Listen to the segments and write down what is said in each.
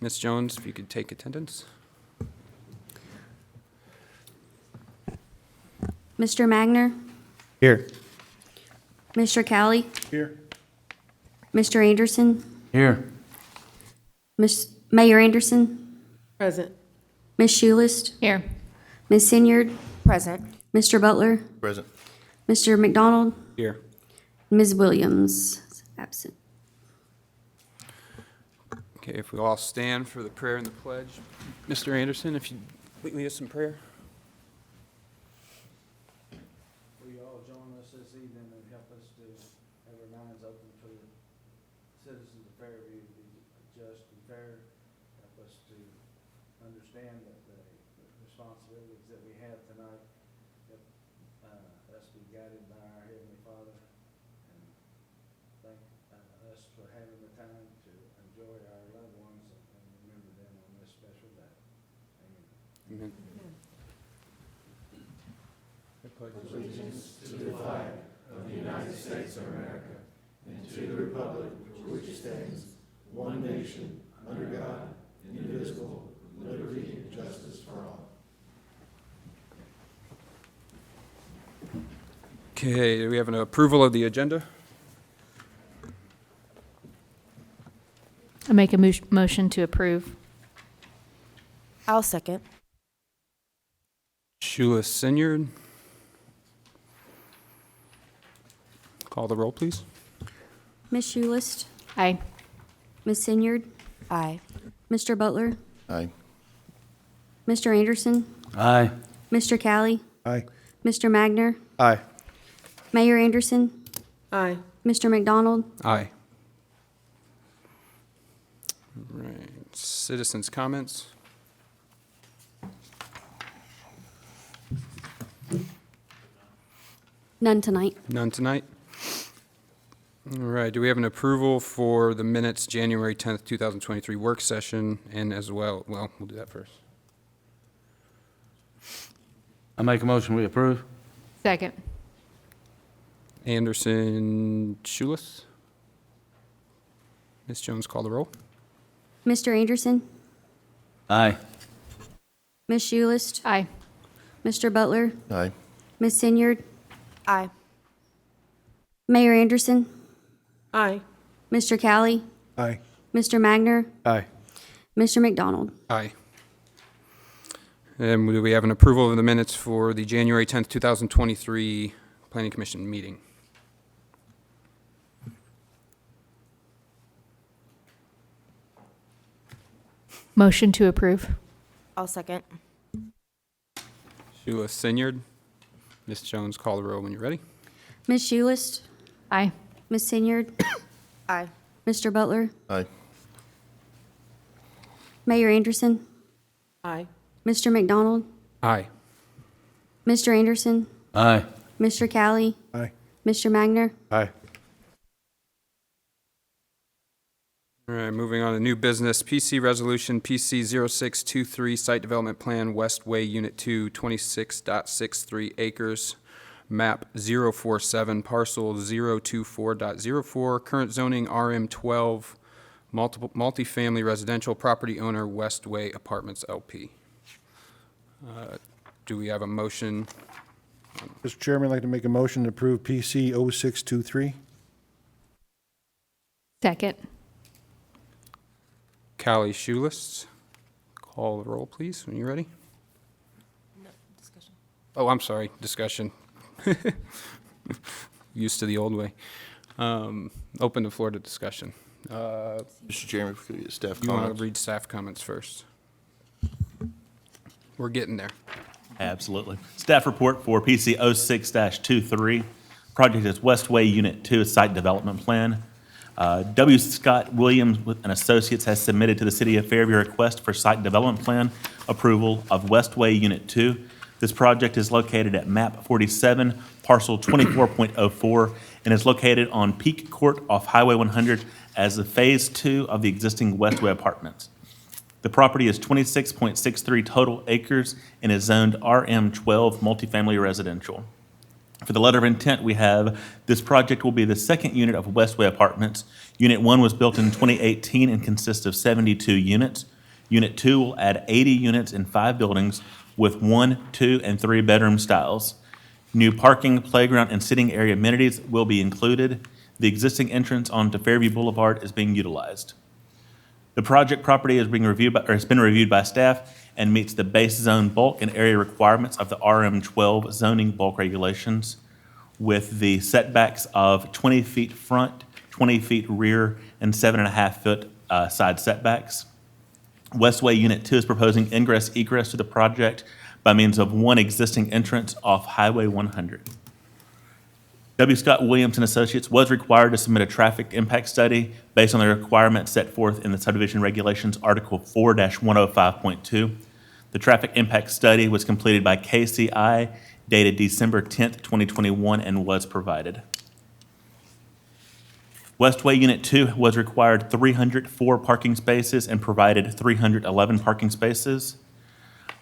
Ms. Jones, if you could take attendance. Mr. Magner, Here. Mr. Callie, Here. Mr. Anderson, Here. Mayor Anderson, Present. Ms. Schulist, Here. Ms. Sinyard, Present. Mr. Butler, Present. Mr. McDonald, Here. Ms. Williams, absent. Okay, if we all stand for the prayer and the pledge. Mr. Anderson, if you'd lead us some prayer. Will you all join us this evening and help us to have our minds open for the citizens of Fairview to be just and fair? Help us to understand that the responsibilities that we have tonight. Help us be guided by our Heavenly Father. And thank us for having the time to enjoy our loved ones and remember them on this special day. Amen. Amen. Okay, do we have an approval of the agenda? I make a motion to approve. I'll second. Shula Sinyard. Call the roll, please. Ms. Schulist, Aye. Ms. Sinyard, Aye. Mr. Butler, Aye. Mr. Anderson, Aye. Mr. Callie, Aye. Mr. Magner, Aye. Mayor Anderson, Aye. Mr. McDonald, Aye. All right, citizens' comments. none tonight. None tonight. All right, do we have an approval for the minutes, January 10th, 2023 work session, and as well, we'll do that first. I make a motion, we approve. Second. Anderson, Schulis. Ms. Jones, call the roll. Mr. Anderson, Aye. Ms. Schulist, Aye. Mr. Butler, Aye. Ms. Sinyard, Aye. Mayor Anderson, Aye. Mr. Callie, Aye. Mr. Magner, Aye. Mr. McDonald. Aye. And do we have an approval of the minutes for the January 10th, 2023 Planning Commission meeting? Motion to approve. I'll second. Shula Sinyard. Ms. Jones, call the roll when you're ready. Ms. Schulist, Aye. Ms. Sinyard, Aye. Mr. Butler, Aye. Mayor Anderson, Aye. Mr. McDonald, Aye. Mr. Anderson, Aye. Mr. Callie, Aye. Mr. Magner, Aye. All right, moving on to new business, PC Resolution PC 0623, Site Development Plan, Westway Unit 2, 26.63 acres, map 047, parcel 024.04, current zoning RM12, multifamily residential, property owner Westway Apartments LP. Do we have a motion? Mr. Chairman, I'd like to make a motion to approve PC 0623. Second. Callie Schulis, call the roll, please, when you're ready. No, discussion. Oh, I'm sorry, discussion. Used to the old way. Open the floor to discussion. Mr. Chairman, if we could get staff You want comments. to read staff comments first? We're getting there. Absolutely. Staff report for PC 06-23. Project is Westway Unit 2 Site Development Plan. W. Scott Williams and Associates has submitted to the City of Fairview a request for site development plan approval of Westway Unit 2. This project is located at map 47, parcel 24.04, and is located on Peak Court off Highway 100 as the Phase 2 of the existing Westway Apartments. The property is 26.63 total acres and is zoned RM12 multifamily residential. For the letter of intent, we have this project will be the second unit of Westway Apartments. Unit 1 was built in 2018 and consists of 72 units. Unit 2 will add 80 units in 5 buildings with 1, 2, and 3 bedroom styles. New parking, playground, and sitting area amenities will be included. The existing entrance onto Fairview Boulevard is being utilized. The project property is being reviewed by, or has been reviewed by staff and meets the base zone bulk and area requirements of the RM12 zoning bulk regulations with the setbacks of 20 feet front, 20 feet rear, and 7.5 foot side setbacks. Westway Unit 2 is proposing ingress egress to the project by means of one existing entrance off Highway 100. W. Scott Williams and Associates was required to submit a traffic impact study based on the requirements set forth in the subdivision regulations, Article 4-105.2. The traffic impact study was completed by KCI dated December 10th, 2021, and was provided. Westway Unit 2 was required 304 parking spaces and provided 311 parking spaces.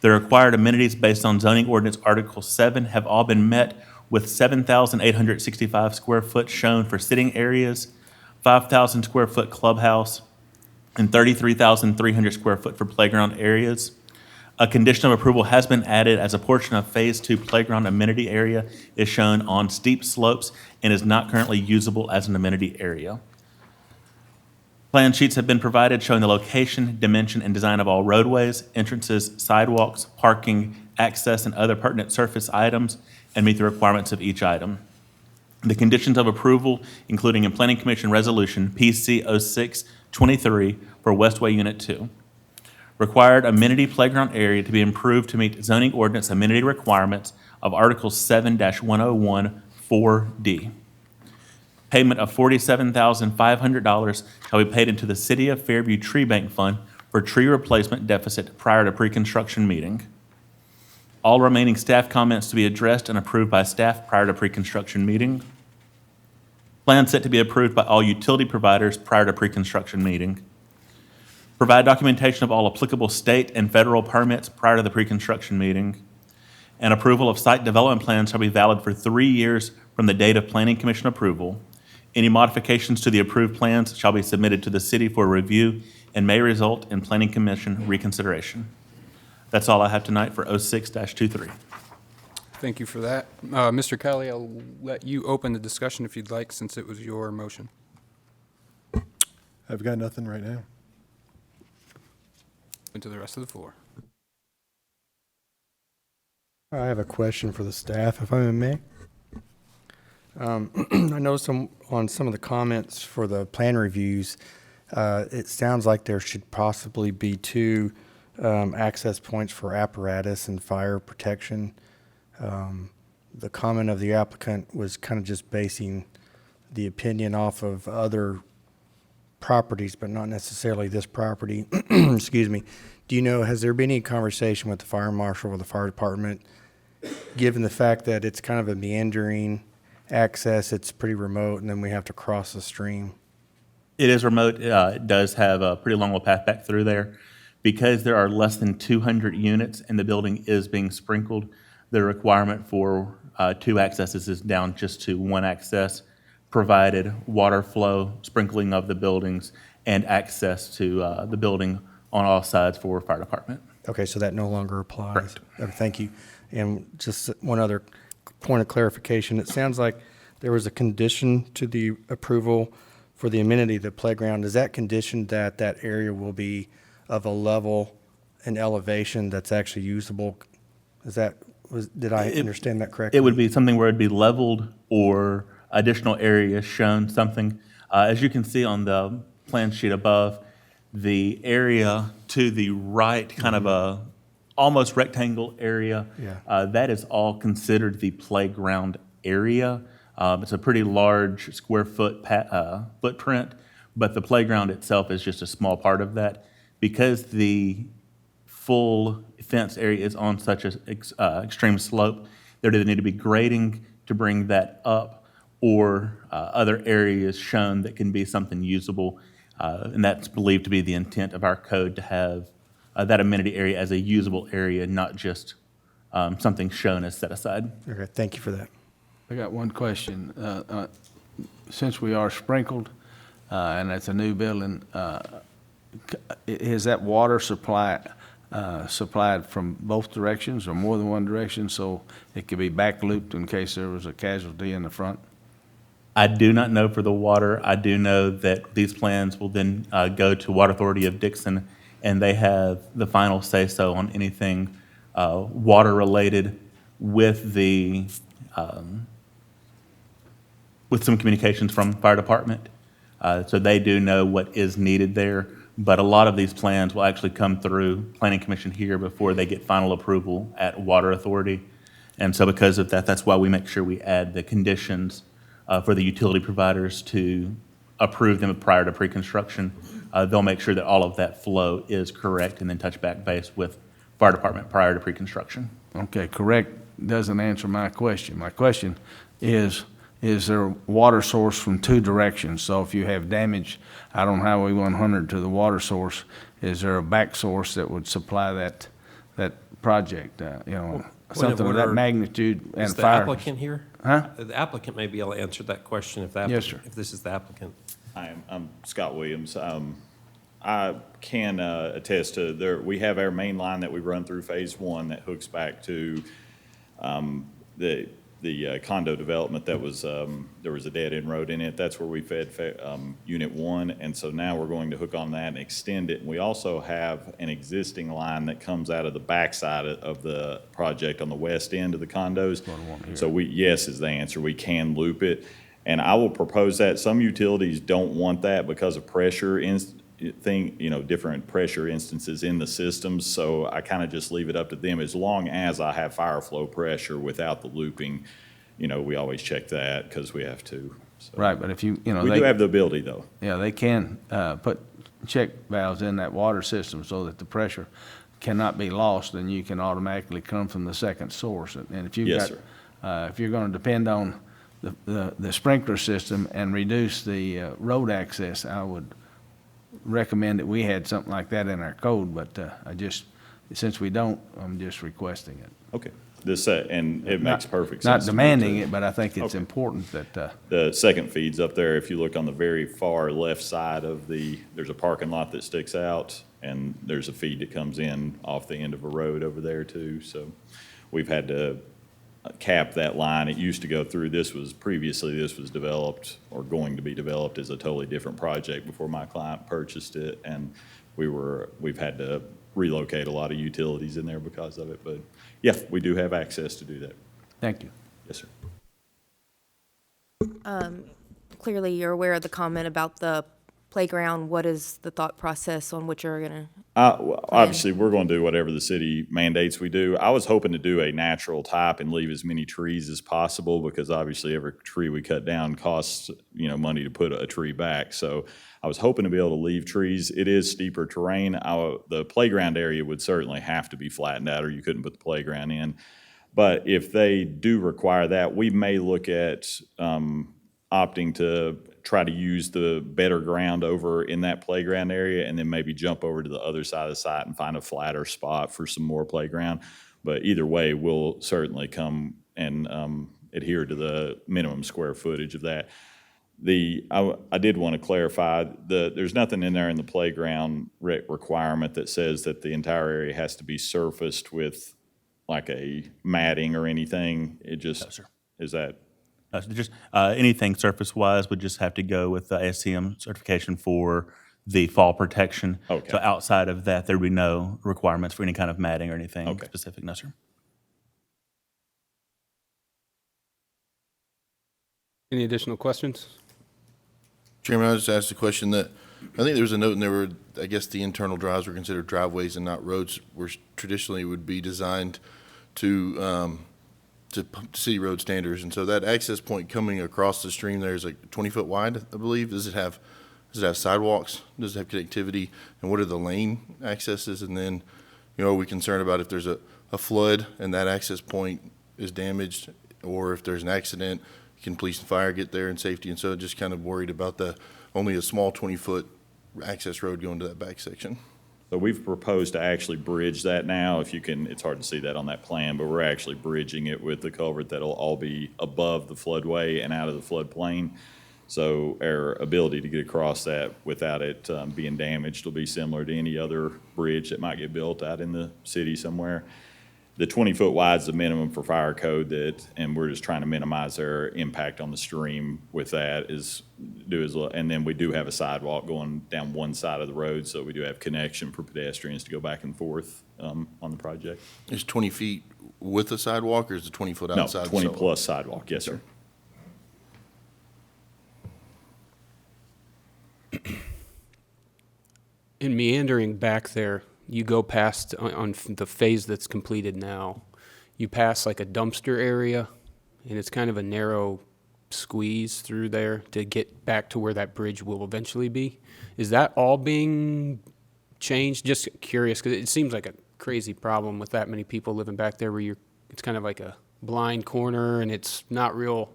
The required amenities based on zoning ordinance Article 7 have all been met, with 7,865 square foot shown for sitting areas, 5,000 square foot clubhouse, and 33,300 square foot for playground areas. A condition of approval has been added as a portion of Phase 2 playground amenity area is shown on steep slopes and is not currently usable as an amenity area. Plan sheets have been provided showing the location, dimension, and design of all roadways, entrances, sidewalks, parking, access, and other pertinent surface items, and meet the requirements of each item. The conditions of approval, including a Planning Commission Resolution PC 06-23 for Westway Unit 2. Required amenity playground area to be improved to meet zoning ordinance amenity requirements of Article 7-101 4D. Payment of $47,500 shall be paid into the City of Fairview Tree Bank Fund for tree replacement deficit prior to pre-construction meeting. All remaining staff comments to be addressed and approved by staff prior to pre-construction meeting. Plan set to be approved by all utility providers prior to pre-construction meeting. Provide documentation of all applicable state and federal permits prior to the pre-construction meeting. And approval of site development plans shall be valid for 3 years from the date of Planning Commission approval. Any modifications to the approved plans shall be submitted to the city for review and may result in Planning Commission reconsideration. That's all I have tonight for 06-23. Thank you for that. Mr. Kelly, I'll let you open the discussion if you'd like, since it was your motion. I've got nothing right now. Into the rest of the floor. I have a question for the staff, if I may. I noticed on some of the comments for the plan reviews, it sounds like there should possibly be 2 access points for apparatus and fire protection. The comment of the applicant was kind of just basing the opinion off of other properties, but not necessarily this property. Excuse me. Do you know, has there been any conversation with the fire marshal or the fire department, given the fact that it's kind of a meandering access, it's pretty remote, and then we have to cross the stream? It is remote. It does have a pretty long path back through there. Because there are less than 200 units and the building is being sprinkled, the requirement for 2 accesses is down just to 1 access, provided water flow, sprinkling of the buildings, and access to the building on all sides for fire department. Okay, so that no longer applies? Correct. Okay, thank you. And just one other point of clarification. It sounds like there was a condition to the approval for the amenity of the playground. Is that conditioned that that area will be of a level and elevation that's actually usable? Did I understand that correctly? It would be something where it'd be leveled or additional areas shown, something. As you can see on the plan sheet above, the area to the right, kind of a almost rectangle area, Yeah. that is all considered the playground area. It's a pretty large square foot footprint, but the playground itself is just a small part of that. Because the full fenced area is on such an extreme slope, there either need to be grading to bring that up or other areas shown that can be something usable. And that's believed to be the intent of our code, to have that amenity area as a usable area, not just something shown as set aside. Okay, thank you for that. I got one question. Since we are sprinkled, and it's a new building, is that water supply supplied from both directions or more than one direction, so it could be back looped in case there was a casualty in the front? I do not know for the water. I do know that these plans will then go to Water Authority of Dixon, and they have the final say-so on anything water-related with the, with some communications from fire department. So they do know what is needed there. But a lot of these plans will actually come through Planning Commission here before they get final approval at Water Authority. And so because of that, that's why we make sure we add the conditions for the utility providers to approve them prior to pre-construction. They'll make sure that all of that flow is correct and then touch back base with fire department prior to pre-construction. Okay, correct doesn't answer my question. My question is there a water source from two directions? So if you have damage out on Highway 100 to the water source, is there a back source that would supply that project? Something of that magnitude and Is the fire? applicant here? Huh? The applicant may be able to answer that question if the Yes, sir. if this is the applicant. Hi, I'm Scott Williams. I can attest to there, we have our main line that we run through Phase 1 that hooks back to the condo development that was, there was a dead-end road in it. That's where we fed Unit 1, and so now we're going to hook on that and extend it. And we also have an existing line that comes out of the backside of the project on the west end of the condos. So yes is the answer. We can loop it. And I will propose that. Some utilities don't want that because of pressure different pressure instances in the systems. So I kind of just leave it up to them. As long as I have fire flow pressure without the looping, we always check that because we have to. So. Right, but if we do have the ability though. Yeah, they can put check valves in that water system so that the pressure cannot be lost, and you can automatically come from the second source. And if you've Yes, got, if you're going to depend on the sprinkler system and reduce the road access, I would recommend that we had something like that in our code, but since we don't, I'm just requesting it. Okay. And it makes perfect sense. Not to me, demanding too. it, but I think it's Okay. important that, The second feed's up there. If you look on the very far left side of there's a parking lot that sticks out, and there's a feed that comes in off the end of a road over there too. So we've had to cap that line. It used to go through, previously this was developed or going to be developed as a totally different project before my client purchased it. And we've had to relocate a lot of utilities in there because of it. But yeah, we do have access to do that. thank you. Yes, sir. Clearly, you're aware of the comment about the playground. What is the thought process on what you're gonna? Well, obviously, we're going to do whatever the city mandates we do. I was hoping to do a natural type and leave as many trees as possible because obviously every tree we cut down costs, money to put a tree back. So I was hoping to be able to leave trees. It is steeper terrain. The playground area would certainly have to be flattened out or you couldn't put the playground in. But if they do require that, we may look at opting to try to use the better ground over in that playground area and then maybe jump over to the other side of the site and find a flatter spot for some more playground. But either way, we'll certainly come and adhere to the minimum square footage of that. I did want to clarify, there's nothing in there in the playground requirement that says that the entire area has to be surfaced with like a matting or anything. It just, No, sir. is that? Just anything surface-wise would just have to go with the ASTM certification for the fall protection. Okay. So outside of that, there would be no requirements for any kind of matting or anything Okay. specific, no, sir. Any additional questions? Chairman, I just asked a question that, I think there was a note in there where, I guess the internal drives were considered driveways and not roads, where traditionally would be designed to city road standards. And so that access point coming across the stream there is like 20 foot wide, I believe. Does it have sidewalks? Does it have connectivity? And what are the lane accesses? And then, are we concerned about if there's a flood and that access point is damaged, or if there's an accident, can police and fire get there in safety? And so just kind of worried about only a small 20-foot access road going to that back section. So we've proposed to actually bridge that now. If you can, it's hard to see that on that plan, but we're actually bridging it with the culvert that'll all be above the floodway and out of the floodplain. So our ability to get across that without it being damaged will be similar to any other bridge that might get built out in the city somewhere. The 20-foot wide is the minimum for fire code and we're just trying to minimize their impact on the stream with that and then we do have a sidewalk going down one side of the road, so we do have connection for pedestrians to go back and forth on the project. Is 20 feet with a sidewalk, or is it 20 foot No, outside? 20 plus sidewalk, yes, sir. In meandering back there, you go past on the phase that's completed now, you pass like a dumpster area, and it's kind of a narrow squeeze through there to get back to where that bridge will eventually be. Is that all being changed? Just curious, because it seems like a crazy problem with that many people living back there where it's kind of like a blind corner, and it's not real,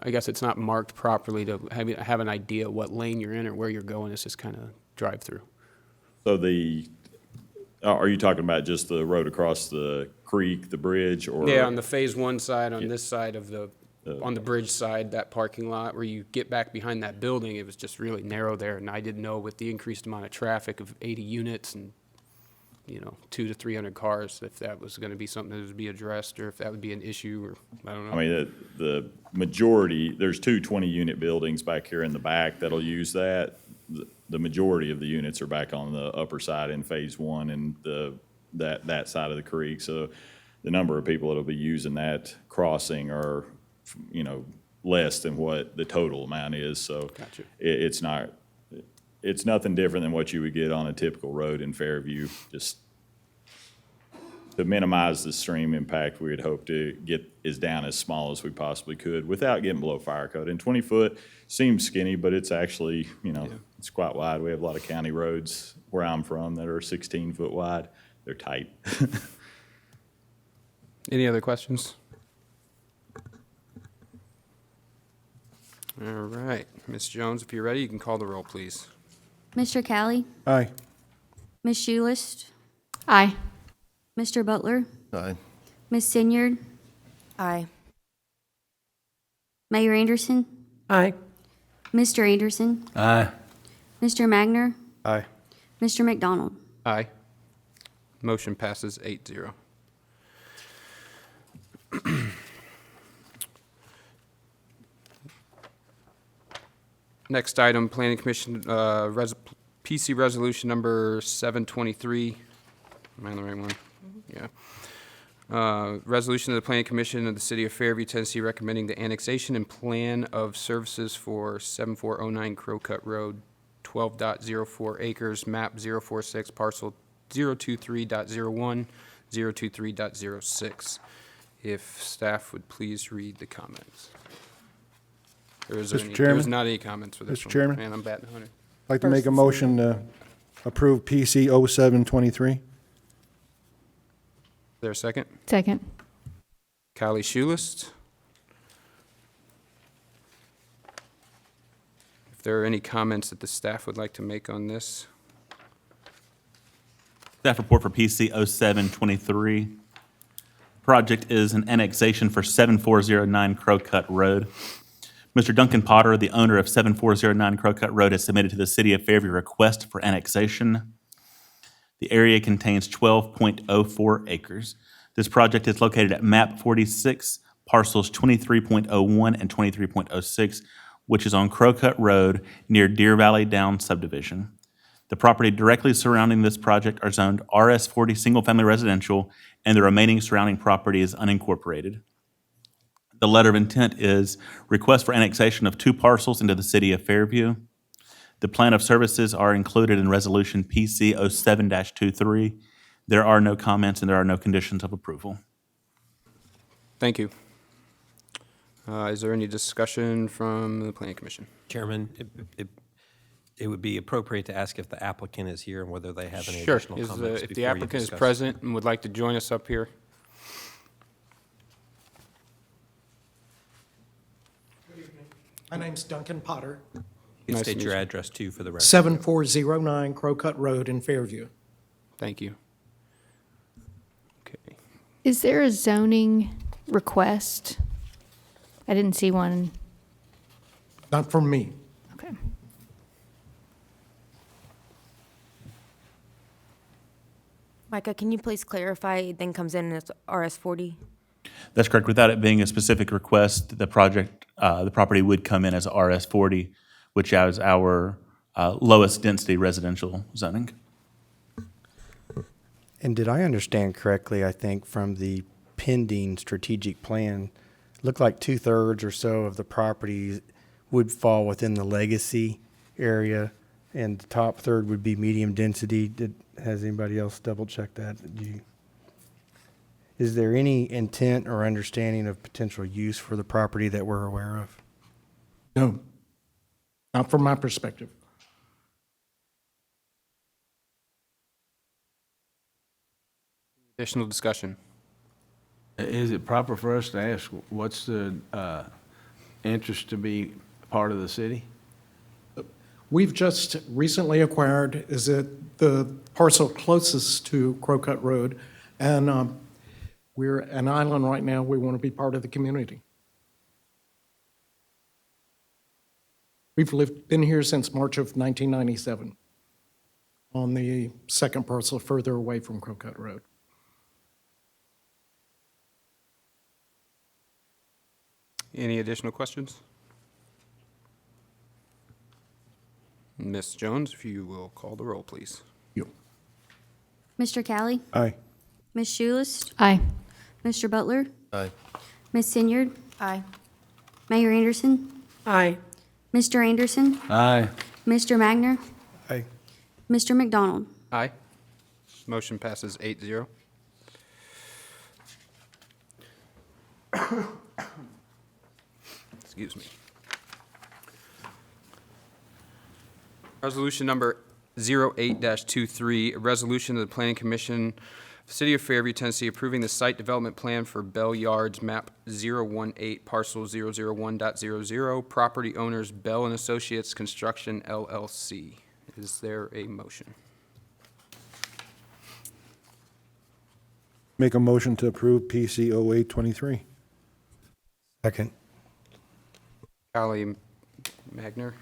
I guess it's not marked properly to have an idea what lane you're in or where you're going. It's just kind of drive through. So are you talking about just the road across the creek, the bridge, or? Yeah, on the phase one side, on this side of on the bridge side, that parking lot where you get back behind that building, it was just really narrow there. And I didn't know with the increased amount of traffic of 80 units and, 200 to 300 cars, if that was going to be something that would be addressed or if that would be an issue, or I don't know. I mean, the majority, there's two 20-unit buildings back here in the back that'll use that. The majority of the units are back on the upper side in phase one and that side of the creek. So the number of people that'll be using that crossing are, less than what the total amount is. So Gotcha. it's nothing different than what you would get on a typical road in Fairview. Just to minimize the stream impact, we would hope to get is down as small as we possibly could without getting below fire code. And 20 foot seems skinny, but it's actually, it's quite wide. We have a lot of county roads where I'm from that are 16 foot wide. They're tight. Any other questions? All right, Ms. Jones, if you're ready, you can call the roll, please. Mr. Callie, Aye. Ms. Shoelist, Aye. Mr. Butler, Aye. Ms. Sinyard, Aye. Mayor Anderson, Aye. Mr. Anderson, Aye. Mr. Magner, Aye. Mr. McDonald. Aye. Motion passes 8-0. Next item, Planning Commission, PC Resolution Number 723. Am I on the right one? Yeah. Resolution of the Planning Commission of the City of Fairview, Tennessee, recommending the annexation and plan of services for 7409 Crow Cut Road, 12.04 acres, map 046, parcel 023.01, 023.06. If staff would please read the comments. There is Mr. Chairman? There's not any comments for this Mr. one. Chairman? And I'm batting 100. I'd like to make a motion to approve PC 0723. Is there a second? Second. Callie Shoelist. If there are any comments that the staff would like to make on this. Staff report for PC 0723. Project is an annexation for 7409 Crow Cut Road. Mr. Duncan Potter, the owner of 7409 Crow Cut Road, has submitted to the City of Fairview a request for annexation. The area contains 12.04 acres. This project is located at map 46, parcels 23.01 and 23.06, which is on Crow Cut Road near Deer Valley Down subdivision. The property directly surrounding this project are zoned RS40 single-family residential, and the remaining surrounding property is unincorporated. The letter of intent is request for annexation of 2 parcels into the City of Fairview. The plan of services are included in Resolution PC 07-23. There are no comments and there are no conditions of approval. Thank you. Is there any discussion from the Planning Commission? Chairman, it would be appropriate to ask if the applicant is here and whether they have any Sure. additional comments If the before you applicant is discuss. present and would like to join us up here. My name's Duncan Potter, You Nice to state meet your you. address too for the record. 7409 Crow Cut Road in Fairview. Thank you. Okay. Is there a zoning request? I didn't see one Not from me. Okay. Micah, can you please clarify, it then comes in as RS-40? That's correct. Without it being a specific request, the property would come in as RS-40, which is our lowest density residential zoning. And did I understand correctly, I think, from the pending strategic plan, looked like 2/3 or so of the property would fall within the legacy area, and the top third would be medium density. Has anybody else double-checked that? Is there any intent or understanding of potential use for the property that we're aware of? No, not from my perspective. Additional discussion. Is it proper for us to ask what's the interest to be part of the city? We've just recently acquired, is it the parcel closest to Crowcut Road? And we're an island right now. We want to be part of the community. We've been here since March of 1997 on the second parcel further away from Crowcut Road. Any additional questions? Ms. Jones, if you will call the roll, please. Mr. Callie? Aye. Ms. Schulis? Aye. Mr. Butler? Aye. Ms. Senyard? Aye. Mayor Anderson? Aye. Mr. Anderson? Aye. Mr. Magner? Aye. Mr. McDonald? Aye. Motion passes 8-0. Excuse me. Resolution number 08-23, a resolution of the Planning Commission, City of Fairview, Tennessee, approving the site development plan for Bell Yards, map 018, parcel 001.00, property owners Bell and Associates Construction LLC. Is there a motion? Make a motion to approve PC 0823. Second. Callie Magner.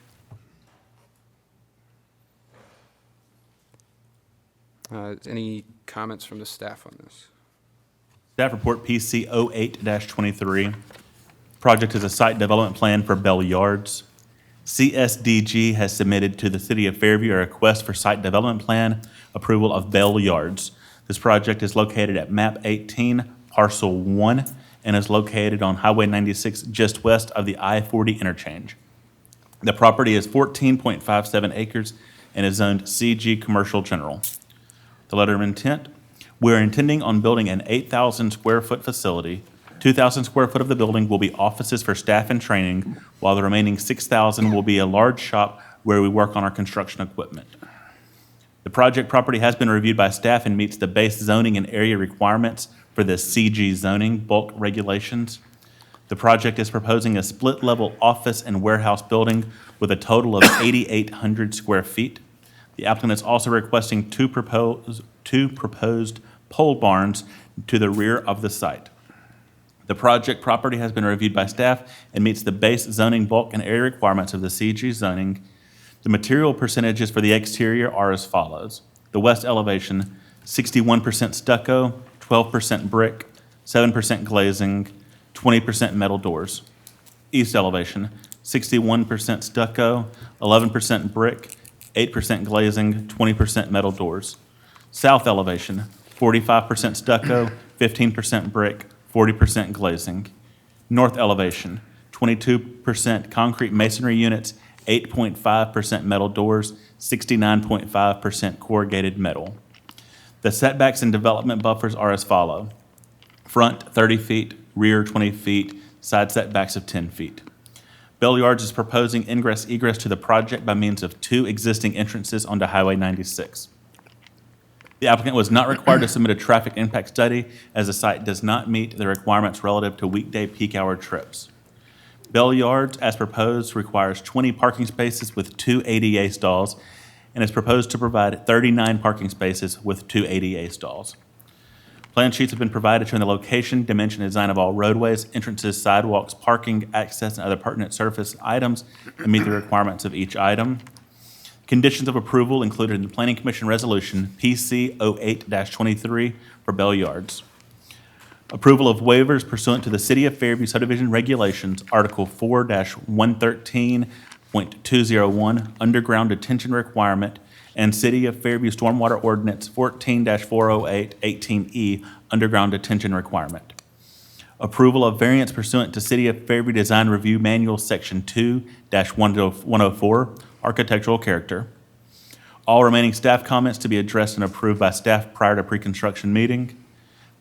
Any comments from the staff on this? Staff report PC 08-23. Project is a site development plan for Bell Yards. CSDG has submitted to the City of Fairview a request for site development plan approval of Bell Yards. This project is located at map 18, parcel 1, and is located on Highway 96 just west of the I-40 interchange. The property is 14.57 acres and is zoned CG Commercial General. The letter of intent, we're intending on building an 8,000 square foot facility. 2,000 square foot of the building will be offices for staff and training, while the remaining 6,000 will be a large shop where we work on our construction equipment. The project property has been reviewed by staff and meets the base zoning and area requirements for the CG zoning bulk regulations. The project is proposing a split-level office and warehouse building with a total of 8,800 square feet. The applicant is also requesting two proposed pole barns to the rear of the site. The project property has been reviewed by staff and meets the base zoning bulk and area requirements of the CG zoning. The material percentages for the exterior are as follows. The west elevation, 61% stucco, 12% brick, 7% glazing, 20% metal doors. East elevation, 61% stucco, 11% brick, 8% glazing, 20% metal doors. South elevation, 45% stucco, 15% brick, 40% glazing. North elevation, 22% concrete masonry units, 8.5% metal doors, 69.5% corrugated metal. The setbacks and development buffers are as follow. Front 30 feet, rear 20 feet, side setbacks of 10 feet. Bell Yards is proposing ingress-egress to the project by means of two existing entrances onto Highway 96. The applicant was not required to submit a traffic impact study as the site does not meet the requirements relative to weekday peak hour trips. Bell Yards, as proposed, requires 20 parking spaces with 2 ADA stalls and is proposed to provide 39 parking spaces with 2 ADA stalls. Plan sheets have been provided showing the location, dimension, and design of all roadways, entrances, sidewalks, parking, access, and other pertinent surface items, and meet the requirements of each item. Conditions of approval included in the Planning Commission Resolution PC 08-23 for Bell Yards. Approval of waivers pursuant to the City of Fairview subdivision regulations, Article 4-113.201, underground detention requirement, and City of Fairview Stormwater Ordinance 14-408, 18E, underground detention requirement. Approval of variance pursuant to City of Fairview Design Review Manual, Section 2-104, architectural character. All remaining staff comments to be addressed and approved by staff prior to pre-construction meeting.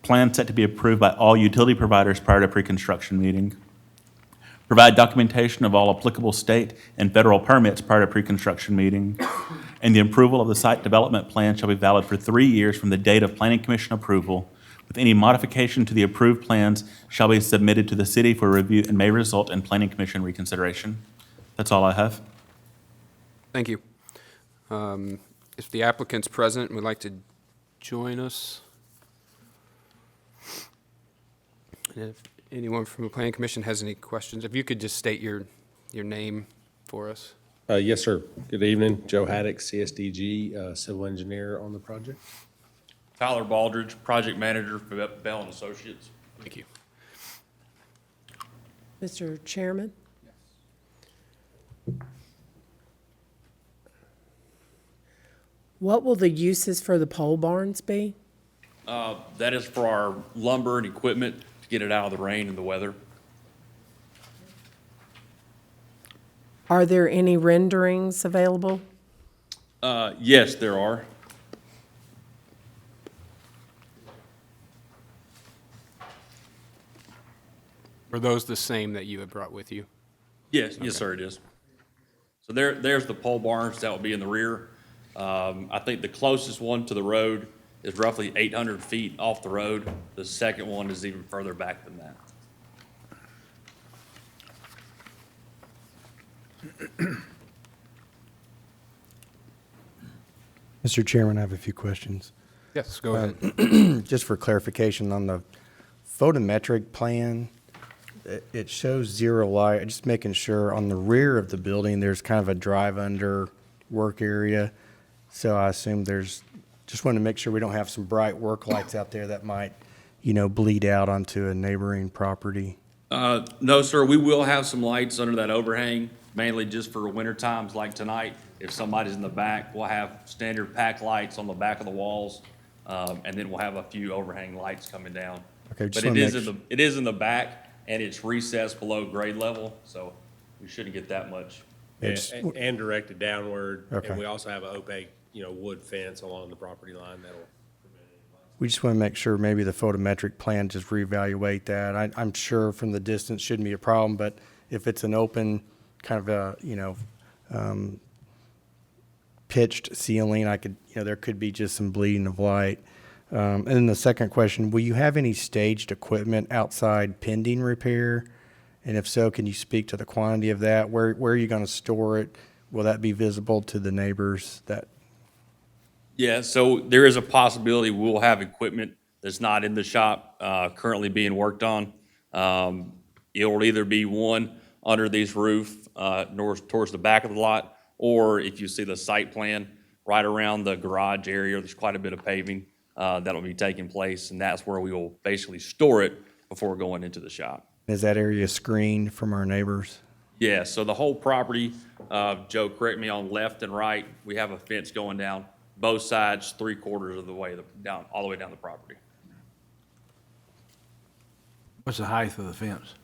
Plan set to be approved by all utility providers prior to pre-construction meeting. Provide documentation of all applicable state and federal permits prior to pre-construction meeting. And the approval of the site development plan shall be valid for 3 years from the date of Planning Commission approval, with any modification to the approved plans shall be submitted to the city for review and may result in Planning Commission reconsideration. That's all I have. Thank you. If the applicant's present and would like to join us. And if anyone from the Planning Commission has any questions, if you could just state your name for us. Yes, sir. Good evening. Joe Haddock, CSDG, civil engineer on the project. Tyler Baldridge, project manager for Bell and Associates. Thank you. Mr. Chairman? What will the uses for the pole barns be? That is for our lumber and equipment to get it out of the rain and the weather. Are there any renderings available? Yes, there are. Are those the same that you had brought with you? Yes, yes, sir, it is. So there's the pole barns that will be in the rear. I think the closest one to the road is roughly 800 feet off the road. The second one is even further back than that. Mr. Chairman, I have a few questions. Yes, go ahead. Just for clarification, on the photometric plan, it shows zero light. Just making sure on the rear of the building, there's kind of a drive-under work area. So I assume just want to make sure we don't have some bright work lights out there that might, bleed out onto a neighboring property. No, sir, we will have some lights under that overhang, mainly just for winter times like tonight. If somebody's in the back, we'll have standard pack lights on the back of the walls, and then we'll have a few overhang lights coming down. Okay, But it is in the back, and it's recessed below grade level, so we shouldn't get that much. And directed downward. Okay. And we also have an opaque, wood fence along the property line that'll prevent any lights. We just want to make sure maybe the photometric plan, just reevaluate that. I'm sure from the distance shouldn't be a problem, but if it's an open kind of a, pitched ceiling, there could be just some bleeding of light. And then the second question, will you have any staged equipment outside pending repair? And if so, can you speak to the quantity of that? Where are you going to store it? Will that be visible to the neighbors? Yeah, so there is a possibility we'll have equipment that's not in the shop, currently being worked on. It will either be one under this roof, towards the back of the lot, or if you see the site plan, right around the garage area, there's quite a bit of paving that'll be taking place, and that's where we will basically store it before going into the shop. Is that area screened from our neighbors? Yeah, so the whole property, Joe, correct me on left and right, we have a fence going down both sides, 3/4 of the way down, all the way down the property. What's the height of the fence?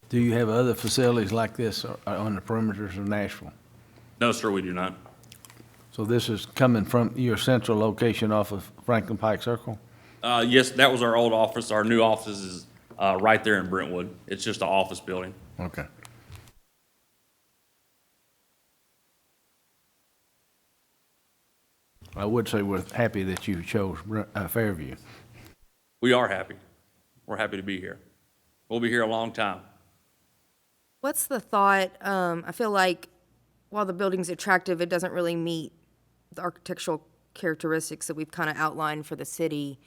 Do you have other facilities like this on the perimeters of Nashville? No, sir, we do not. So this is coming from your central location off of Franklin Pike Circle? Yes, that was our old office. Our new office is right there in Brentwood. It's just an office building. Okay. I would say we're happy that you chose Fairview. We are happy. We're happy to be here. We'll be here a long time. What's the thought, I feel like while the building's attractive, it doesn't really meet the architectural characteristics that we've kind of outlined for the city.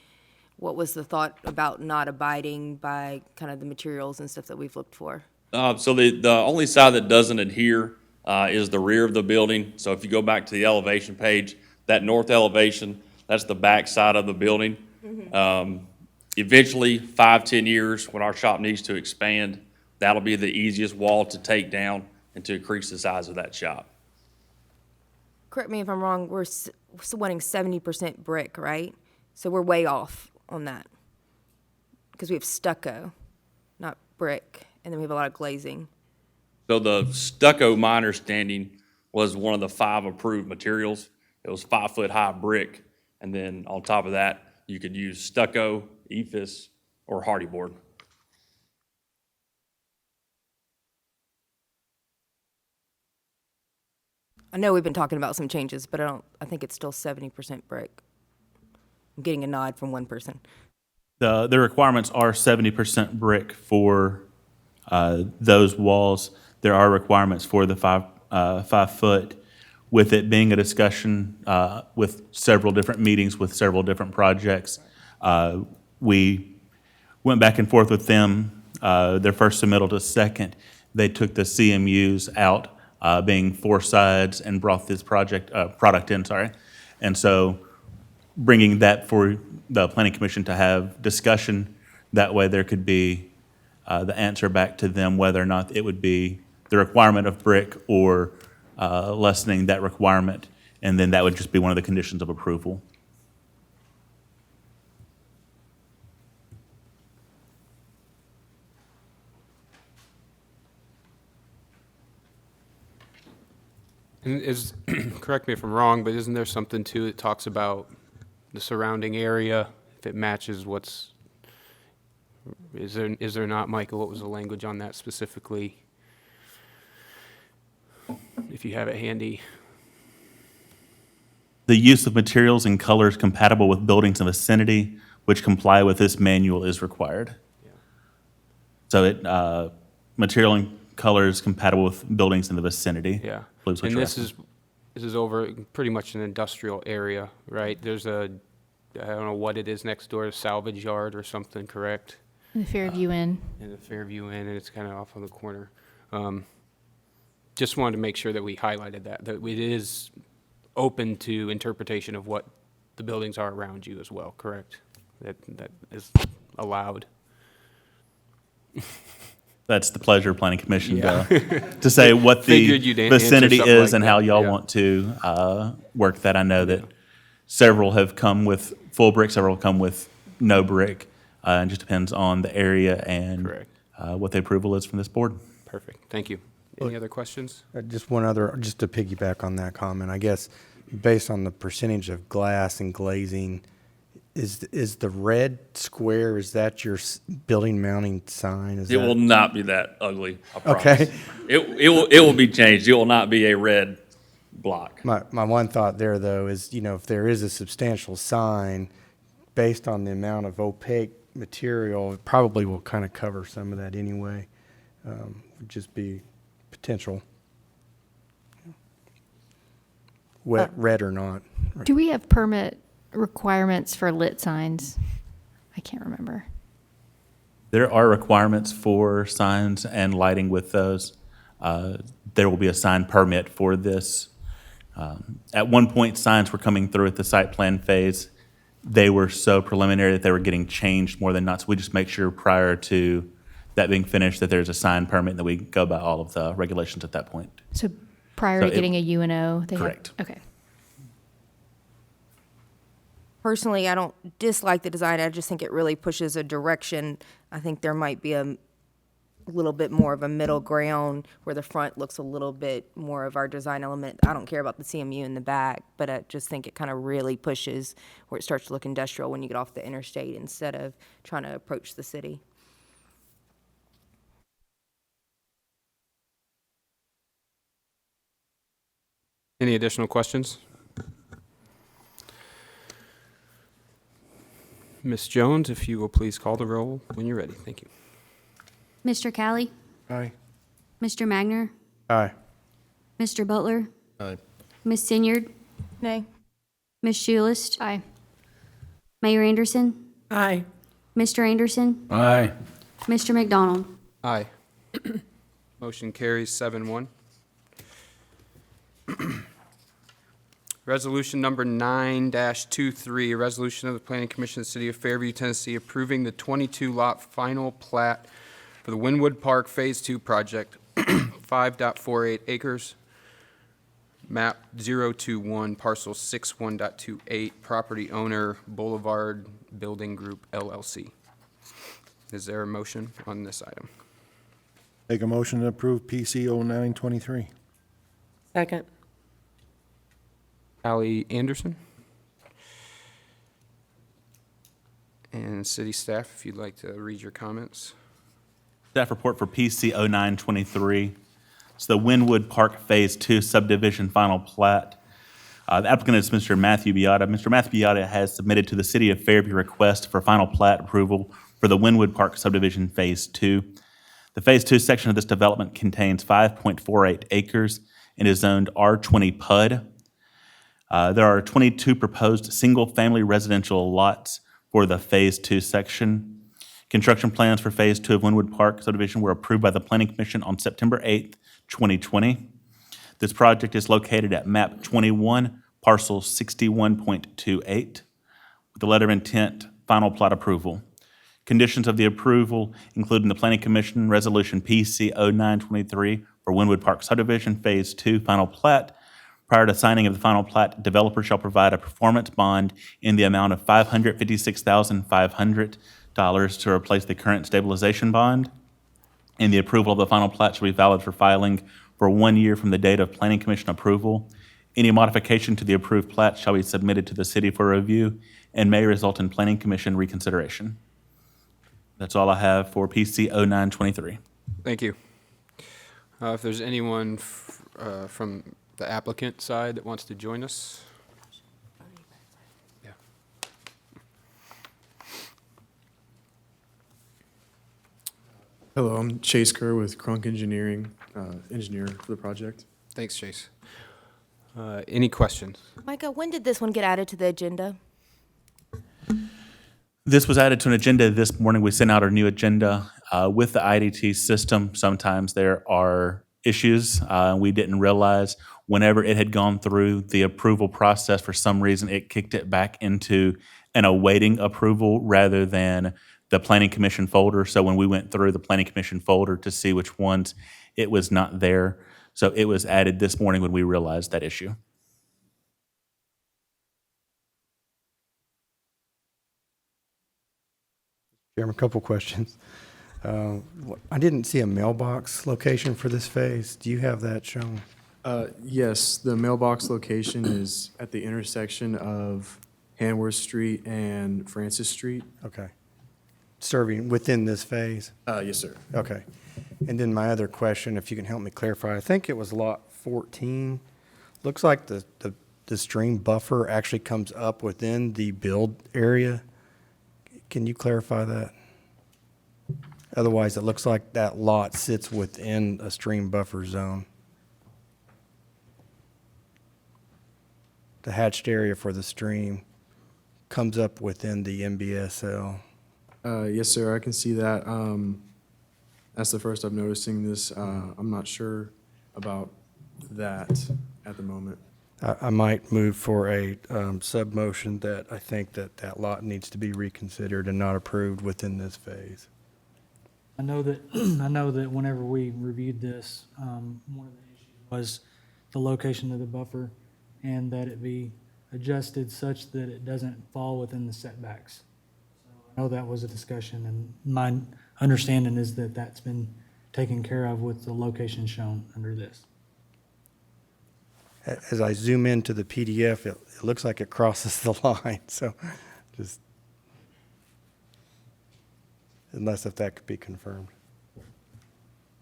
What was the thought about not abiding by kind of the materials and stuff that we've looked for? So the only side that doesn't adhere is the rear of the building. So if you go back to the elevation page, that north elevation, that's the back side of the building. Eventually, 5-10 years, when our shop needs to expand, that'll be the easiest wall to take down and to increase the size of that shop. Correct me if I'm wrong, we're wanting 70% brick, right? So we're way off on that. Because we have stucco, not brick, and then we have a lot of glazing. So the stucco, my understanding, was one of the 5 approved materials. It was 5-foot-high brick, and then on top of that, you could use stucco, ephes, or hardy board. I know we've been talking about some changes, but I think it's still 70% brick. I'm getting a nod from one person. The requirements are 70% brick for those walls. There are requirements for the 5 foot. With it being a discussion with several different meetings, with several different projects, we went back and forth with them. Their first submittal to second, they took the CMUs out, being 4 sides, and brought this product in, sorry. And so bringing that for the Planning Commission to have discussion, that way there could be the answer back to them whether or not it would be the requirement of brick or lessening that requirement, and then that would just be one of the conditions of approval. And correct me if I'm wrong, but isn't there something too that talks about the surrounding area, if it matches is there not, Michael? What was the language on that specifically? If you have it handy. The use of materials and colors compatible with buildings in vicinity which comply with this manual is required. So material and colors compatible with buildings in the vicinity. Yeah. Believes what And you're this asking. is over pretty much an industrial area, right? There's I don't know what it is next door, a salvage yard or something, correct? The Fairview Inn. In the Fairview Inn, and it's kind of off on the corner. Just wanted to make sure that we highlighted that it is open to interpretation of what the buildings are around you as well, correct? That is allowed. That's the pleasure of Planning Commission to say what the Figured you'd answer vicinity something is like and that. how y'all Yeah. want to work that. I know that several have come with full brick, several come with no brick. It just depends on the area and Correct. what the approval is from this board. Perfect, thank you. Any other questions? Just one other, just to piggyback on that comment, I guess, based on the percentage of glass and glazing, is the red square, is that your building mounting sign? Is It that- will not be that ugly, I promise. Okay. It will be changed. It will not be a red block. My one thought there, though, is, if there is a substantial sign, based on the amount of opaque material, it probably will kind of cover some of that anyway. Would just be potential. Red or not. Do we have permit requirements for lit signs? I can't remember. There are requirements for signs and lighting with those. There will be a sign permit for this. At one point, signs were coming through at the site plan phase. They were so preliminary that they were getting changed more than not. So we just make sure prior to that being finished that there's a sign permit and that we go by all of the regulations at that point. So prior So to getting a UNO? they have- Correct. Okay. Personally, I don't dislike the design. I just think it really pushes a direction. I think there might be a little bit more of a middle ground where the front looks a little bit more of our design element. I don't care about the CMU in the back, but I just think it kind of really pushes where it starts to look industrial when you get off the interstate instead of trying to approach the city. Any additional questions? Ms. Jones, if you will please call the roll when you're ready. Thank you. Mr. Callie? Aye. Mr. Magner, Aye. Mr. Butler, Aye. Ms. Senyard, Nay. Ms. Shoelist, Aye. Mayor Anderson, Aye. Mr. Anderson, Aye. Mr. McDonald. Aye. Motion carries 7-1. Resolution number 9-23, a resolution of the Planning Commission of the City of Fairview, Tennessee, approving the 22-lot final plat for the Wynwood Park Phase 2 project, 5.48 acres, map 021, parcel 61.28, property owner Boulevard Building Group LLC. Is there a motion on this item? Make a motion to approve PC 0923. Second. Ally Anderson. And city staff, if you'd like to read your comments. Staff report for PC 0923. It's the Wynwood Park Phase 2 subdivision final plat. The applicant is Mr. Matthew Beata. Mr. Matthew Beata has submitted to the City of Fairview request for final plat approval for the Wynwood Park subdivision Phase 2. The Phase 2 section of this development contains 5.48 acres and is zoned R20 PUD. There are 22 proposed single-family residential lots for the Phase 2 section. Construction plans for Phase 2 of Wynwood Park subdivision were approved by the Planning Commission on September 8th, 2020. This project is located at map 21, parcel 61.28, with the letter of intent, final plat approval. Conditions of the approval including the Planning Commission Resolution PC 0923 for Wynwood Park subdivision Phase 2 final plat. Prior to signing of the final plat, developer shall provide a performance bond in the amount of $556,500 to replace the current stabilization bond. And the approval of the final plat shall be valid for filing for 1 year from the date of Planning Commission approval. Any modification to the approved plat shall be submitted to the city for review and may result in Planning Commission reconsideration. That's all I have for PC 0923. Thank you. If there's anyone from the applicant side that wants to join us. Yeah. Hello, I'm Chase Kerr with Crunk Engineering, engineer for the project. Thanks, Chase. Any questions? Micah, when did this one get added to the agenda? This was added to an agenda this morning. We sent out our new agenda. With the IDT system, sometimes there are issues. We didn't realize whenever it had gone through the approval process, for some reason, it kicked it back into an awaiting approval rather than the Planning Commission folder. So when we went through the Planning Commission folder to see which ones, it was not there. So it was added this morning when we realized that issue. Chairman, a couple questions. I didn't see a mailbox location for this phase. Do you have that shown? Yes, the mailbox location is at the intersection of Hanworth Street and Francis Street. Okay. Serving within this phase? Yes, sir. Okay. And then my other question, if you can help me clarify, I think it was lot 14. Looks like the stream buffer actually comes up within the build area. Can you clarify that? Otherwise, it looks like that lot sits within a stream buffer zone. The hatched area for the stream comes up within the MBSL. Yes, sir, I can see that. That's the first I'm noticing this. I'm not sure about that at the moment. I might move for a sub-motion that I think that lot needs to be reconsidered and not approved within this phase. I know that whenever we reviewed this, one of the issues was the location of the buffer and that it be adjusted such that it doesn't fall within the setbacks. I know that was a discussion, and my understanding is that that's been taken care of with the location shown under this. As I zoom into the PDF, it looks like it crosses the line, so just, unless if that could be confirmed.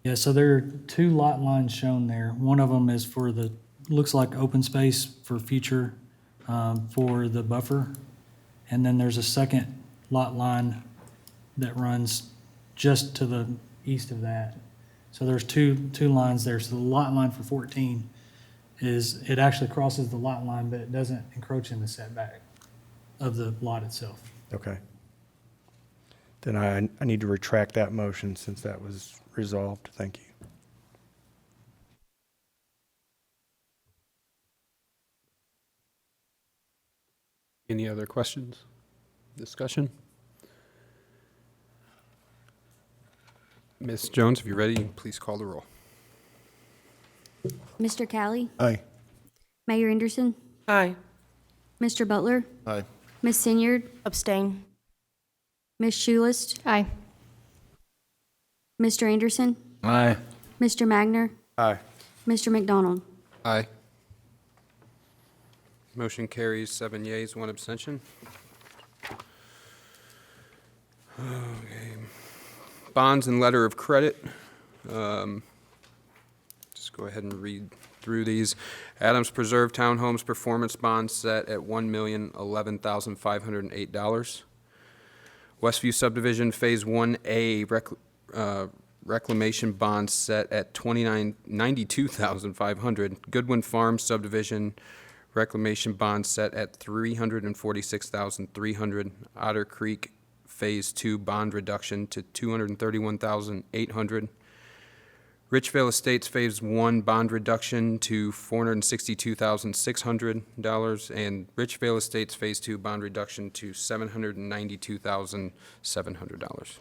Yeah, so there are two lot lines shown there. One of them is for the, looks like open space for future, for the buffer. And then there's a second lot line that runs just to the east of that. So there's two lines there. So the lot line for 14 it actually crosses the lot line, but it doesn't encroach in the setback of the lot itself. Okay. Then I need to retract that motion since that was resolved. Thank you. Any other questions? Discussion? Ms. Jones, if you're ready, please call the roll. Mr. Callie? Aye. Mayor Anderson? Aye. Mr. Butler? Aye. Ms. Senyard? Abstain. Ms. Schulist? Aye. Mr. Anderson? Aye. Mr. Magner? Aye. Mr. McDonald? Aye. Motion carries 7 yeas, 1 abstention. Okay. Bonds and letter of credit. Just go ahead and read through these. Adams Preserve Townhomes Performance Bond set at $1,011,508. Westview Subdivision Phase 1A Reclamation Bond set at $92,500. Goodwin Farms Subdivision Reclamation Bond set at $346,300. Otter Creek Phase 2 Bond Reduction to $231,800. Richville Estates Phase 1 Bond Reduction to $462,600. And Richville Estates Phase 2 Bond Reduction to $792,700.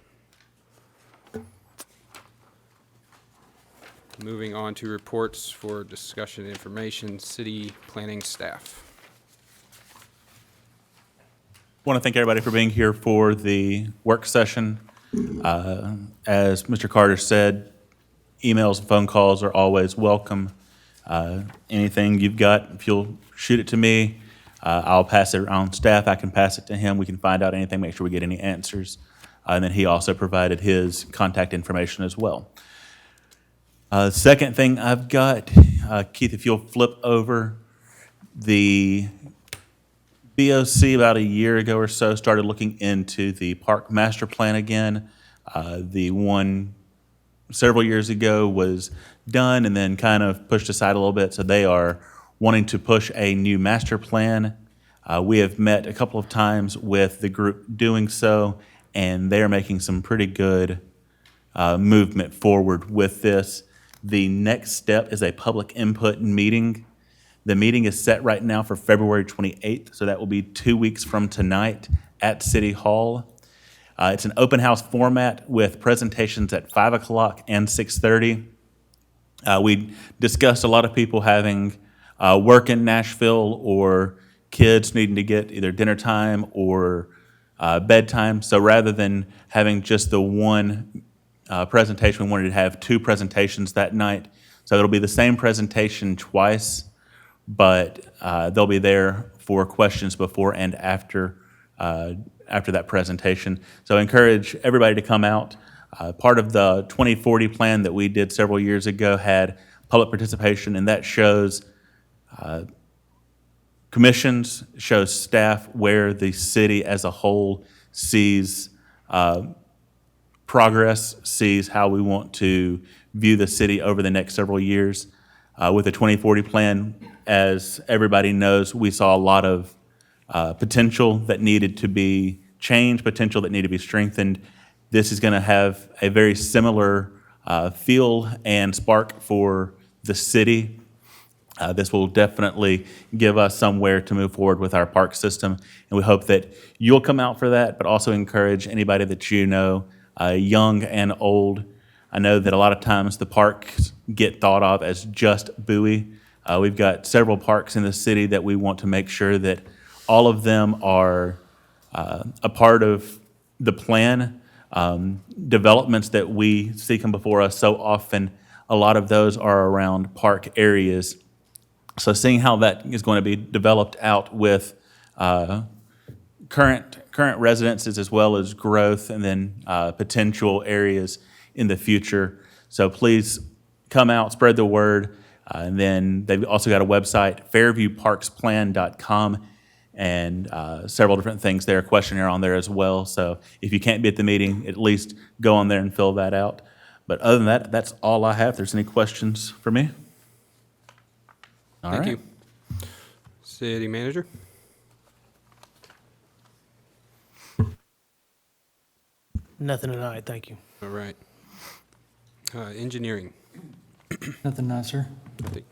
Moving on to reports for discussion and information, city planning staff. Want to thank everybody for being here for the work session. As Mr. Carter said, emails and phone calls are always welcome. Anything you've got, if you'll shoot it to me, I'll pass it around staff. I can pass it to him. We can find out anything, make sure we get any answers. And then he also provided his contact information as well. Second thing I've got, Keith, if you'll flip over, the BOC about a year ago or so started looking into the park master plan again. The one several years ago was done and then kind of pushed aside a little bit, so they are wanting to push a new master plan. We have met a couple of times with the group doing so, and they're making some pretty good movement forward with this. The next step is a public input meeting. The meeting is set right now for February 28th, so that will be 2 weeks from tonight at City Hall. It's an open house format with presentations at 5 o'clock and 6:30. We discussed a lot of people having work in Nashville or kids needing to get either dinner time or bedtime. So rather than having just the one presentation, we wanted to have 2 presentations that night. So it'll be the same presentation twice, but they'll be there for questions before and after that presentation. So I encourage everybody to come out. Part of the 2040 plan that we did several years ago had public participation, and that shows commissions, shows staff where the city as a whole sees progress, sees how we want to view the city over the next several years. With the 2040 plan, as everybody knows, we saw a lot of potential that needed to be changed, potential that needed to be strengthened. This is going to have a very similar feel and spark for the city. This will definitely give us somewhere to move forward with our park system, and we hope that you'll come out for that, but also encourage anybody that you know, young and old. I know that a lot of times the parks get thought of as just Bowie. We've got several parks in the city that we want to make sure that all of them are a part of the plan. Developments that we see come before us so often, a lot of those are around park areas. So seeing how that is going to be developed out with current residences as well as growth and then potential areas in the future. So please come out, spread the word. And then they've also got a website, fairviewparksplan.com, and several different things there, a questionnaire on there as well. So if you can't be at the meeting, at least go on there and fill that out. But other than that, that's all I have. If there's any questions for me? All Thank right. you. City manager? Nothing tonight, thank you. All right. Engineering? Nothing tonight, sir. Nothing.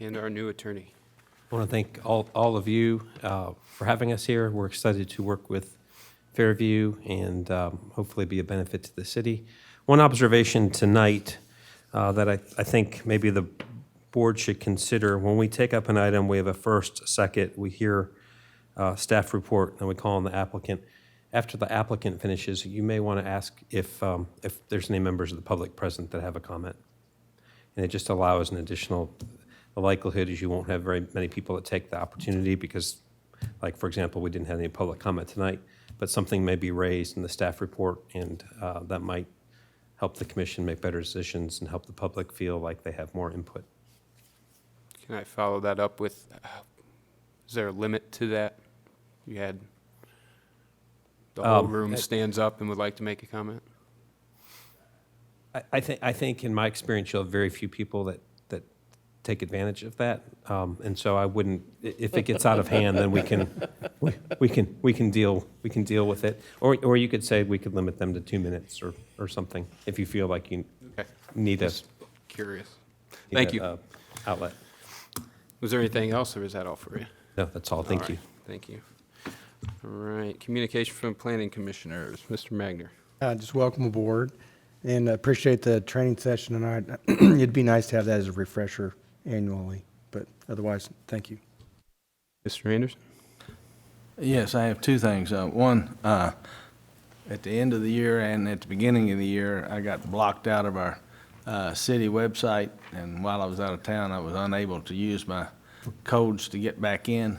And our new attorney. I want to thank all of you for having us here. We're excited to work with Fairview and hopefully be a benefit to the city. One observation tonight that I think maybe the board should consider, when we take up an item, we have a first, second, we hear staff report, and we call on the applicant. After the applicant finishes, you may want to ask if there's any members of the public present that have a comment. And it just allows an additional, the likelihood is you won't have very many people that take the opportunity because, like, for example, we didn't have any public comment tonight, but something may be raised in the staff report, and that might help the commission make better decisions and help the public feel like they have more input. Can I follow that up with, is there a limit to that? You had, the whole room stands up and would like to make a comment? I think in my experience, you'll have very few people that take advantage of that. And so I wouldn't, if it gets out of hand, then we can deal with it. Or you could say we could limit them to 2 minutes or something, if you feel like you Okay. need a. Just curious. Thank you. Outlet. Was there anything else, or is that all for you? No, that's all. Thank you. Thank you. All right, communication from planning commissioners. Mr. Magner. Just welcome aboard and appreciate the training session tonight. It'd be nice to have that as a refresher annually, but otherwise, thank you. Mr. Anderson? Yes, I have two things. One, at the end of the year and at the beginning of the year, I got blocked out of our city website, and while I was out of town, I was unable to use my codes to get back in.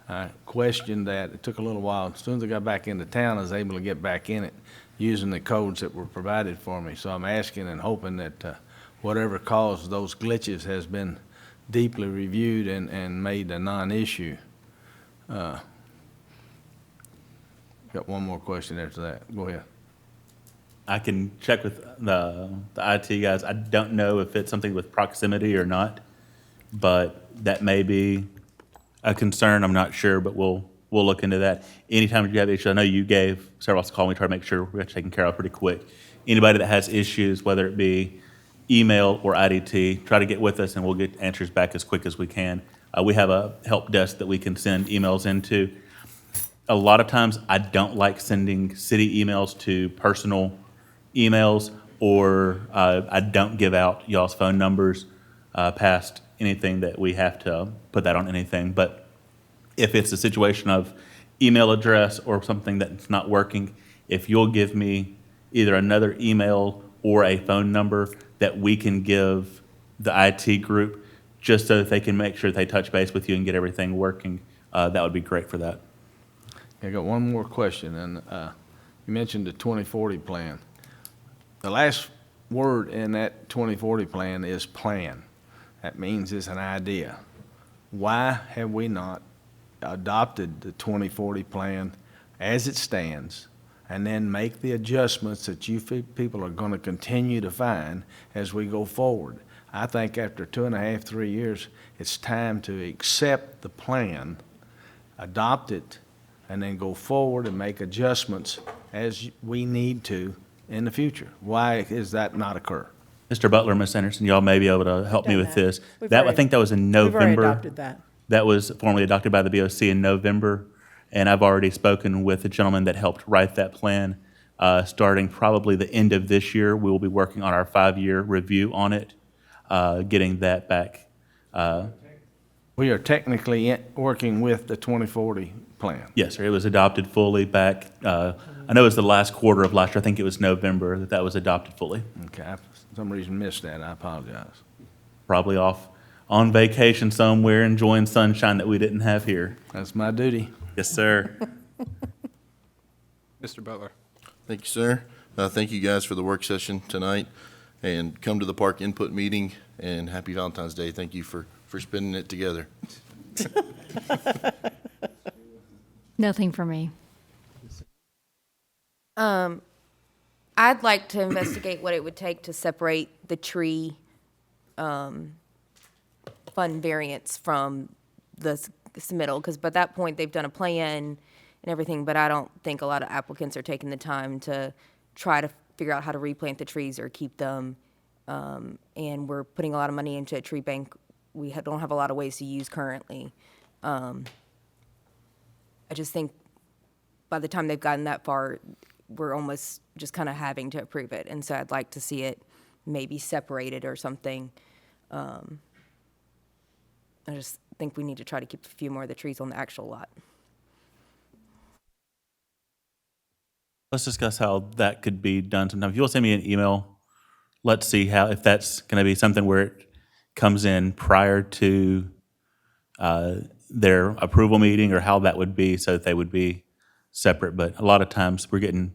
I questioned that. It took a little while. As soon as I got back into town, I was able to get back in it using the codes that were provided for me. So I'm asking and hoping that whatever caused those glitches has been deeply reviewed and made a non-issue. Got one more question after that. Go ahead. I can check with the IT guys. I don't know if it's something with proximity or not, but that may be a concern. I'm not sure, but we'll look into that. Anytime you have issues, I know you gave several of us a call. We try to make sure we're taken care of pretty quick. Anybody that has issues, whether it be email or IDT, try to get with us and we'll get answers back as quick as we can. We have a help desk that we can send emails into. A lot of times I don't like sending city emails to personal emails, or I don't give out y'all's phone numbers past anything that we have to put that on anything. But if it's a situation of email address or something that's not working, if you'll give me either another email or a phone number that we can give the IT group, just so that they can make sure they touch base with you and get everything working, that would be great for that. I got one more question, and you mentioned the 2040 plan. The last word in that 2040 plan is plan. That means it's an idea. Why have we not adopted the 2040 plan as it stands and then make the adjustments that you people are going to continue to find as we go forward? I think after 2.5, 3 years, it's time to accept the plan, adopt it, and then go forward and make adjustments as we need to in the future. Why is that not occur? Mr. Butler, Ms. Anderson, y'all may be able to help me with this. We've I already- think that was in We've November. already adopted that. That was formally adopted by the BOC in November, and I've already spoken with the gentleman that helped write that plan. Starting probably the end of this year, we will be working on our 5-year review on it, getting that back. We are technically working with the 2040 plan. Yes, sir, it was adopted fully back, I know it was the last quarter of last year, I think it was November that was adopted fully. Okay, I for some reason missed that. I apologize. Probably off on vacation somewhere, enjoying sunshine that we didn't have here. That's my duty. Yes, sir. Mr. Butler. Thank you, sir. Thank you guys for the work session tonight, and come to the park input meeting, and happy Valentine's Day. Thank you for spending it together. Nothing for me. I'd like to investigate what it would take to separate the tree fund variance from the submittal, because by that point, they've done a plan and everything, but I don't think a lot of applicants are taking the time to try to figure out how to replant the trees or keep them. And we're putting a lot of money into a tree bank we don't have a lot of ways to use currently. I just think by the time they've gotten that far, we're almost just kind of having to approve it. And so I'd like to see it maybe separated or something. I just think we need to try to keep a few more of the trees on the actual lot. Let's discuss how that could be done sometime. If you'll send me an email, let's see if that's going to be something where it comes in prior to their approval meeting, or how that would be, so that they would be separate. But a lot of times we're getting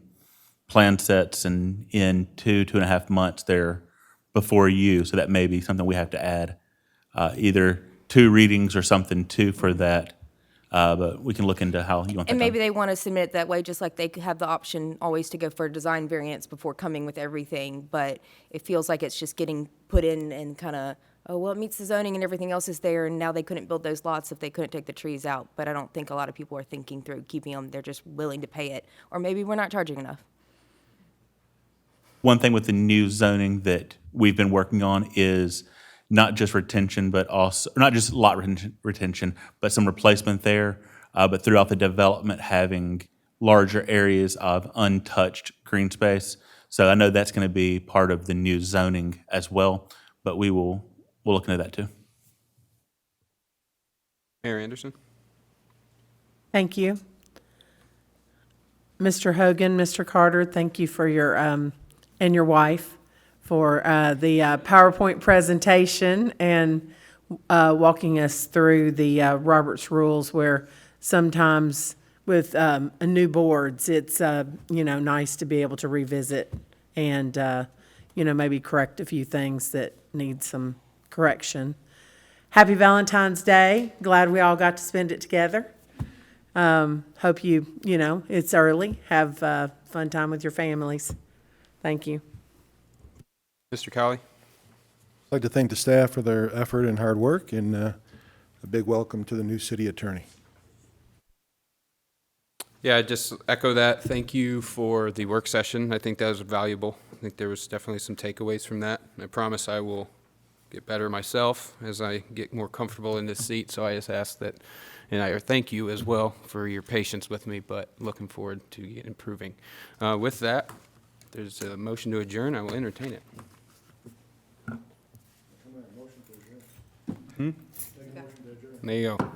plan sets, and in 2.5 months they're before you, so that may be something we have to add, either 2 readings or something too for that. But we can look into how you want that And maybe done. they want to submit it that way, just like they could have the option always to go for a design variance before coming with everything. But it feels like it's just getting put in and kind of, oh, well, it meets the zoning and everything else is there, and now they couldn't build those lots if they couldn't take the trees out. But I don't think a lot of people are thinking through keeping them. They're just willing to pay it. Or maybe we're not charging enough. One thing with the new zoning that we've been working on is not just retention, but also, not just lot retention, but some replacement there, but throughout the development, having larger areas of untouched green space. So I know that's going to be part of the new zoning as well, but we'll look into that too. Mayor Anderson? Thank you. Mr. Hogan, Mr. Carter, thank you for your, and your wife, for the PowerPoint presentation and walking us through the Roberts Rules, where sometimes with new boards, it's, nice to be able to revisit and, maybe correct a few things that need some correction. Happy Valentine's Day. Glad we all got to spend it together. Hope it's early. Have fun time with your families. Thank you. Mr. Cowley? I'd like to thank the staff for their effort and hard work, and a big welcome to the new city attorney. Yeah, I just echo that. Thank you for the work session. I think that was valuable. I think there was definitely some takeaways from that. I promise I will get better myself as I get more comfortable in this seat. So I just ask that, and I thank you as well for your patience with me, but looking forward to improving. With that, there's a motion to adjourn. I will entertain it. There you go.